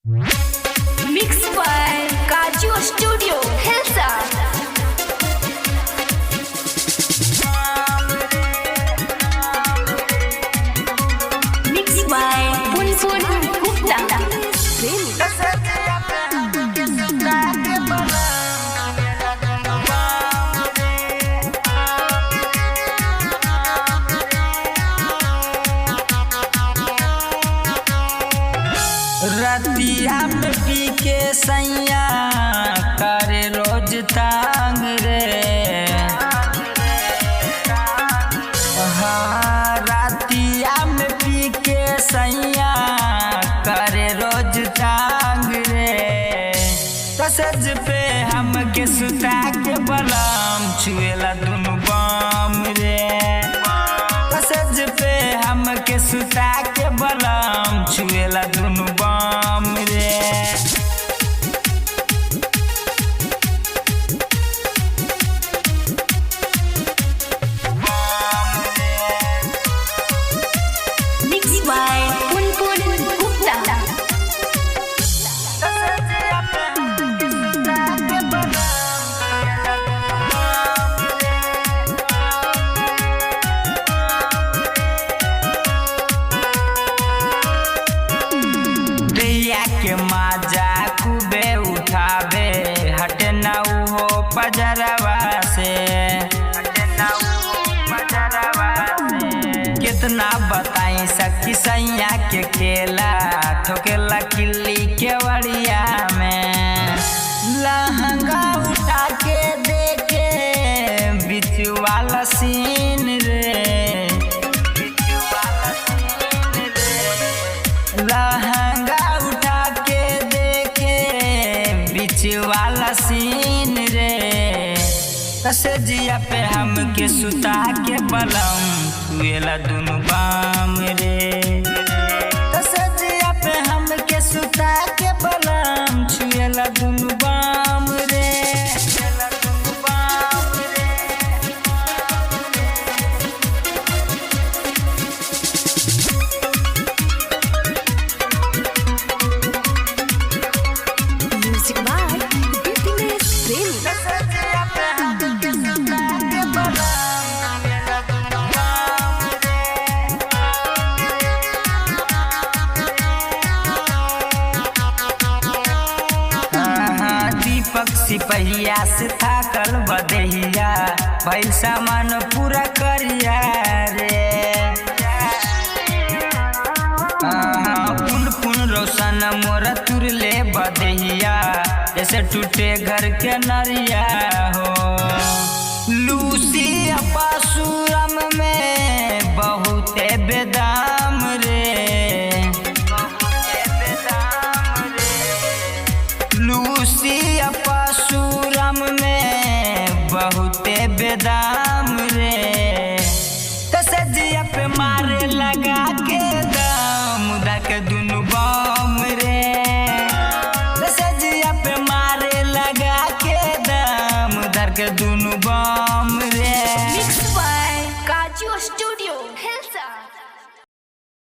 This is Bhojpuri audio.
Mixed by Kaju Studio, Hilsa. Mixed by Punpun Gupta. रतिया में पी के सैया करे रोज तांग रे। हाँ, रतिया में पी के सैया करे रोज तांग रे। सज पे हमके सुता के बलम छुएला दुनु बाम रे। सज पे हमके सुता के बलम छुएला दुनु बाम रे। Mixed by Punpun Gupta. दैया के माजा खूबे उठावे हटे ना उहो पजरवा से। कितना बताई सखी सैया के खेला ठोकेला किल्ली के वड़िया में। लहंगा उठा के देखे बीच वाला सीन रे। लहंगा उठा के देखे बीच वाला सीन रे। सजिया पे हमके सुता के बलम छुएला दुनु बाम रे। सजिया पे हमके सुता के बलम छुएला दुनु बाम रे। Music by Fitness Premi. दीपक सिपहिया से थाकल बदहिया भइल सामान पूरा करिया रे। पुन पुन रोशन मोरा तुरले बदहिया जैसे टूटे घर के नरिया हो। लूसी पासुरम में बहुते बेदाम रे। लूसी पासुरम में बहुते बेदाम रे। सजिया पे मारे लगा के दम उदा के दुनु बाम रे। सजिया पे मारे लगा के दम उधर के दुनु